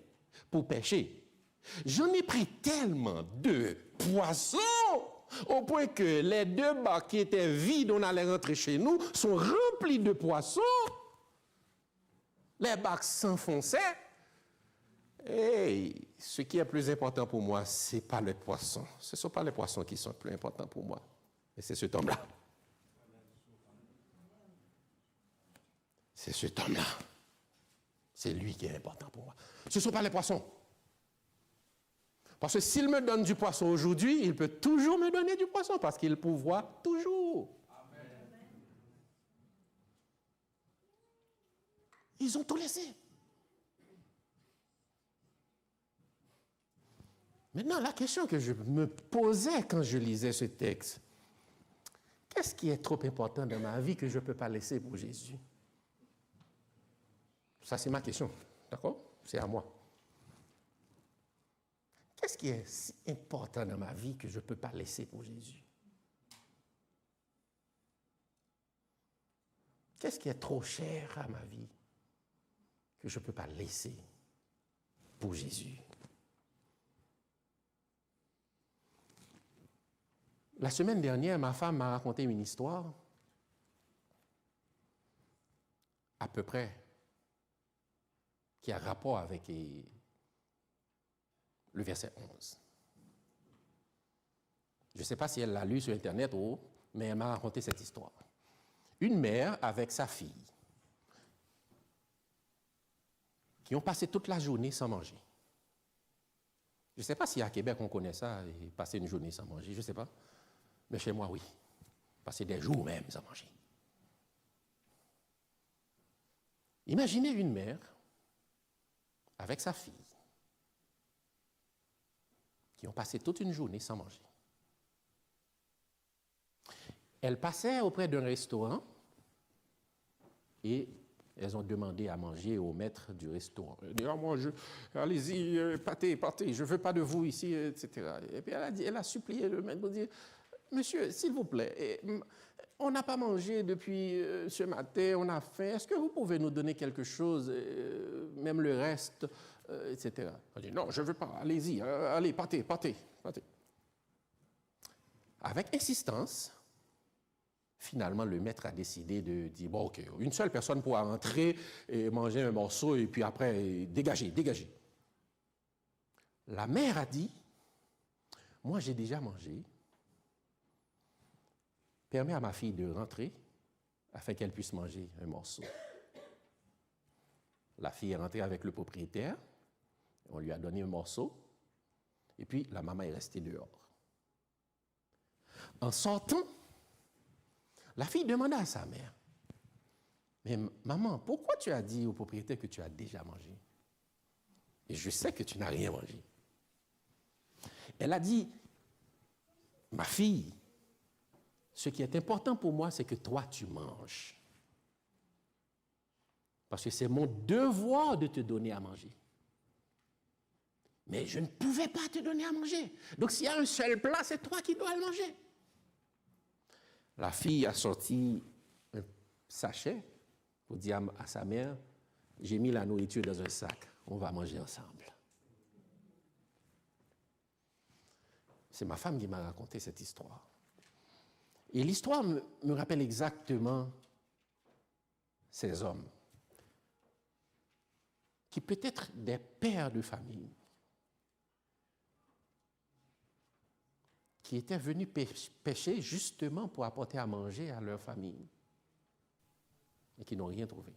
pour pêcher. J'en ai pris tellement de poissons au point que les 2 barques qui étaient vides, on allait rentrer chez nous, sont remplies de poissons. Les barques s'enfonçaient. Et ce qui est plus important pour moi, ce n'est pas les poissons. Ce ne sont pas les poissons qui sont plus importants pour moi, mais c'est cet homme-là. C'est cet homme-là. C'est lui qui est important pour moi. Ce ne sont pas les poissons. Parce que s'il me donne du poisson aujourd'hui, il peut toujours me donner du poisson parce qu'il pourvoit toujours. Amen. Ils ont tout laissé. Maintenant, la question que je me posais quand je lisais ce texte, qu'est-ce qui est trop important dans ma vie que je ne peux pas laisser pour Jésus? Ça, c'est ma question, d'accord? C'est à moi. Qu'est-ce qui est si important dans ma vie que je ne peux pas laisser pour Jésus? Qu'est-ce qui est trop cher à ma vie que je ne peux pas laisser pour Jésus? La semaine dernière, ma femme m'a raconté une histoire à peu près qui a rapport avec le verset 11. Je ne sais pas si elle l'a lu sur Internet ou, mais elle m'a raconté cette histoire. Une mère avec sa fille qui ont passé toute la journée sans manger. Je ne sais pas si à Québec on connaît ça, et passer une journée sans manger, je ne sais pas. Mais chez moi, oui. Passer des jours même sans manger. Imaginez une mère avec sa fille qui ont passé toute une journée sans manger. Elle passait auprès d'un restaurant et elles ont demandé à manger au maître du restaurant. Elle dit, allez-y, partez, je ne veux pas de vous ici, etc. Et puis elle a supplié le maître pour dire, monsieur, s'il vous plaît, on n'a pas mangé depuis ce matin, on a faim, est-ce que vous pouvez nous donner quelque chose, même le reste, etc. Elle dit, non, je ne veux pas, allez-y, allez, partez. Avec insistance, finalement, le maître a décidé de dire, bon, OK, une seule personne pourra rentrer et manger un morceau et puis après, dégager. La mère a dit, moi, j'ai déjà mangé. Permets à ma fille de rentrer afin qu'elle puisse manger un morceau. La fille est rentrée avec le propriétaire, on lui a donné un morceau, et puis la maman est restée dehors. En sortant, la fille demanda à sa mère, mais maman, pourquoi tu as dit au propriétaire que tu as déjà mangé? Et je sais que tu n'as rien mangé. Elle a dit, ma fille, ce qui est important pour moi, c'est que toi, tu manges. Parce que c'est mon devoir de te donner à manger. Mais je ne pouvais pas te donner à manger. Donc, s'il y a un seul plat, c'est toi qui dois le manger. La fille a sorti un sachet pour dire à sa mère, j'ai mis la nourriture dans un sac, on va manger ensemble. C'est ma femme qui m'a raconté cette histoire. Et l'histoire me rappelle exactement ces hommes qui peut être des pères de famille qui étaient venus pêcher justement pour apporter à manger à leur famille et qui n'ont rien trouvé.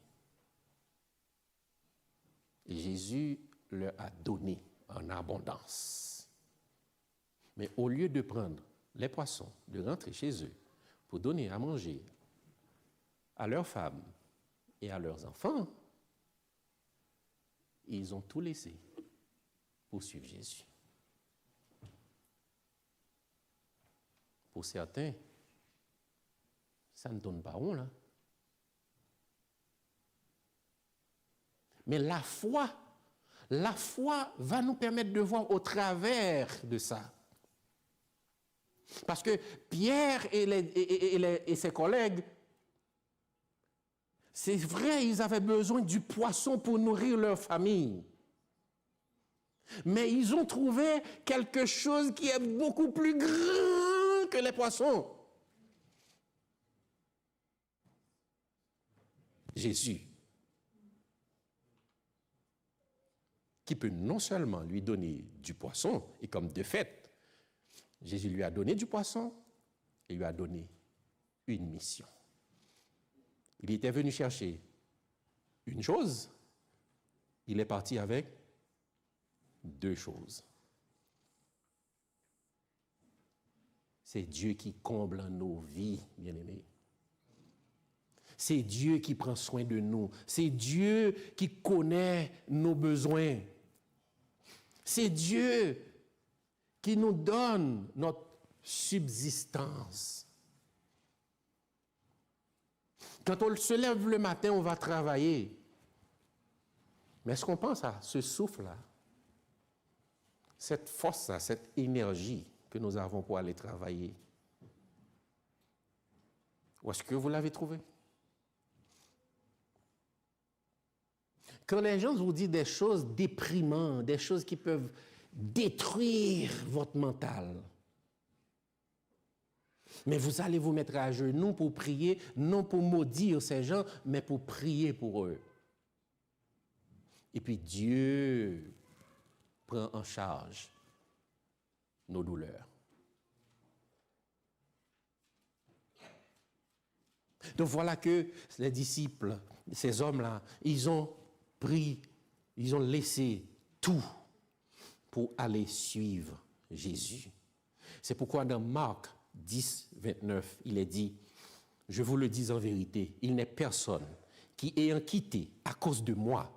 Et Jésus leur a donné en abondance. Mais au lieu de prendre les poissons, de rentrer chez eux pour donner à manger à leurs femmes et à leurs enfants, ils ont tout laissé pour suivre Jésus. Pour certains, ça ne tourne pas rond, là. Mais la foi va nous permettre de voir au travers de ça. Parce que Pierre et ses collègues, c'est vrai, ils avaient besoin du poisson pour nourrir leur famille. Mais ils ont trouvé quelque chose qui est beaucoup plus grand que les poissons. Jésus, qui peut non seulement lui donner du poisson, et comme de fait, Jésus lui a donné du poisson et lui a donné une mission. Il était venu chercher une chose, il est parti avec deux choses. C'est Dieu qui comble nos vies, bien-aimés. C'est Dieu qui prend soin de nous. C'est Dieu qui connaît nos besoins. C'est Dieu qui nous donne notre subsistance. Quand on se lève le matin, on va travailler. Mais est-ce qu'on pense à ce souffle-là, cette force-là, cette énergie que nous avons pour aller travailler? Où est-ce que vous l'avez trouvé? Quand les gens vous disent des choses déprimantes, des choses qui peuvent détruire votre mental, mais vous allez vous mettre à genoux pour prier, non pour maudire ces gens, mais pour prier pour eux. Et puis Dieu prend en charge nos douleurs. Donc voilà que les disciples, ces hommes-là, ils ont laissé tout pour aller suivre Jésus. C'est pourquoi dans Marc 10, 29, il est dit, « Je vous le dis en vérité, il n'est personne qui, ayant quitté à cause de moi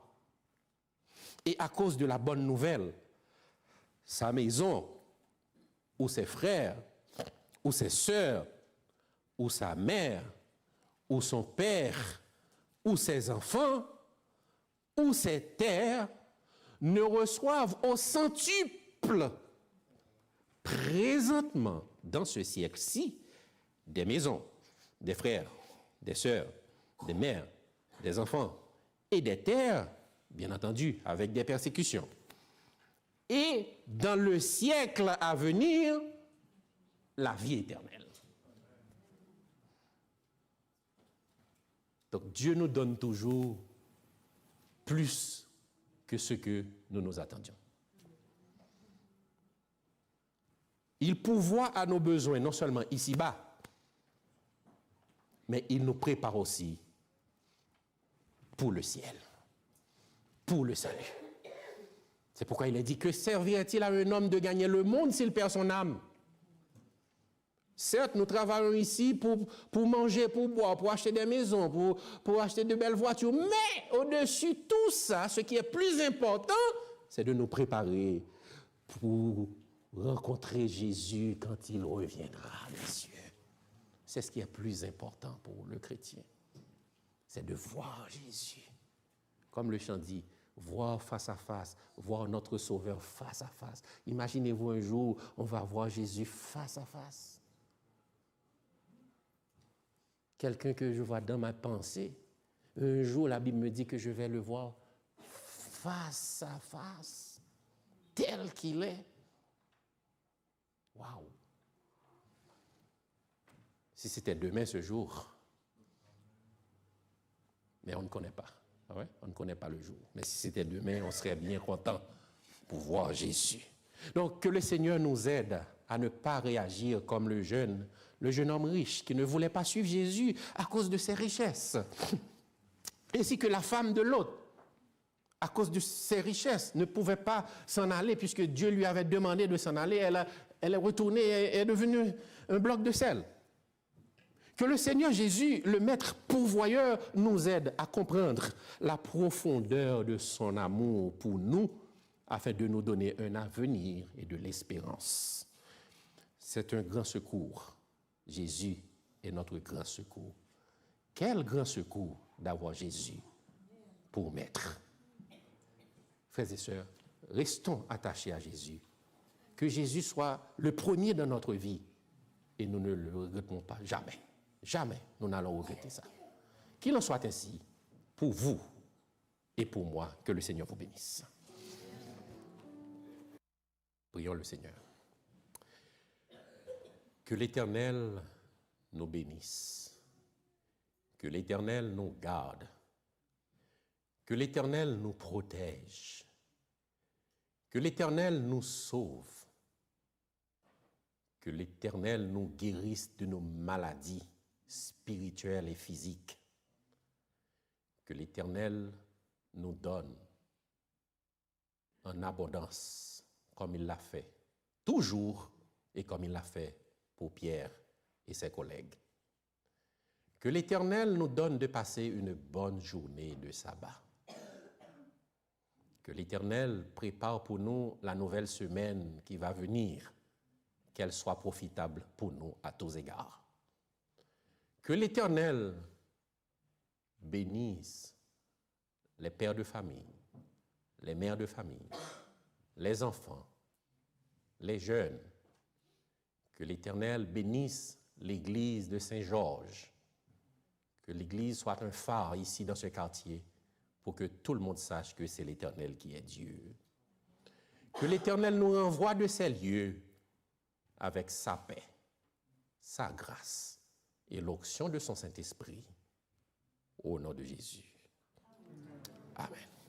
et à cause de la bonne nouvelle, sa maison, ou ses frères, ou ses sœurs, ou sa mère, ou son père, ou ses enfants, ou ses terres, ne reçoivent au centuple présentement, dans ce siècle-ci, des maisons, des frères, des sœurs, des mères, des enfants et des terres, bien entendu, avec des persécutions. Et dans le siècle à venir, la vie éternelle. Donc Dieu nous donne toujours plus que ce que nous nous attendions. Il pourvoit à nos besoins, non seulement ici-bas, mais il nous prépare aussi pour le ciel, pour le salut. C'est pourquoi il est dit, que servirait-il à un homme de gagner le monde s'il perd son âme? Certes, nous travaillons ici pour manger, pour boire, pour acheter des maisons, pour acheter de belles voitures, mais au-dessus de tout ça, ce qui est plus important, c'est de nous préparer pour rencontrer Jésus quand il reviendra des cieux. C'est ce qui est plus important pour le chrétien. C'est de voir Jésus. Comme le chant dit, voir face à face, voir notre Sauveur face à face. Imaginez-vous un jour, on va voir Jésus face à face. Quelqu'un que je vois dans ma pensée, un jour la Bible me dit que je vais le voir face à face, tel qu'il est. Waouh! Si c'était demain ce jour, mais on ne connaît pas. Ah ouais? On ne connaît pas le jour. Mais si c'était demain, on serait bien content pour voir Jésus. Donc, que le Seigneur nous aide à ne pas réagir comme le jeune homme riche qui ne voulait pas suivre Jésus à cause de ses richesses. Ainsi que la femme de Lot, à cause de ses richesses, ne pouvait pas s'en aller puisque Dieu lui avait demandé de s'en aller. Elle est retournée et est devenue un bloc de sel. Que le Seigneur Jésus, le Maître pourvoyeur, nous aide à comprendre la profondeur de son amour pour nous afin de nous donner un avenir et de l'espérance. C'est un grand secours. Jésus est notre grand secours. Quel grand secours d'avoir Jésus pour Maître. Frères et sœurs, restons attachés à Jésus. Que Jésus soit le premier dans notre vie et nous ne le regrettons pas jamais. Jamais nous n'allons regretter ça. Qu'il en soit ainsi pour vous et pour moi. Que le Seigneur vous bénisse. Prions le Seigneur. Que l'Éternel nous bénisse. Que l'Éternel nous garde. Que l'Éternel nous protège. Que l'Éternel nous sauve. Que l'Éternel nous guérisse de nos maladies spirituelles et physiques. Que l'Éternel nous donne en abondance, comme il l'a fait toujours et comme il l'a fait pour Pierre et ses collègues. Que l'Éternel nous donne de passer une bonne journée de sabbat. Que l'Éternel prépare pour nous la nouvelle semaine qui va venir, qu'elle soit profitable pour nous à tous égards. Que l'Éternel bénisse les pères de famille, les mères de famille, les enfants, les jeunes. Que l'Éternel bénisse l'église de Saint-Georges. Que l'église soit un phare ici dans ce quartier pour que tout le monde sache que c'est l'Éternel qui est Dieu. Que l'Éternel nous renvoie de ces lieux avec sa paix, sa grâce et l'onction de son Saint-Esprit. Au nom de Jésus. Amen.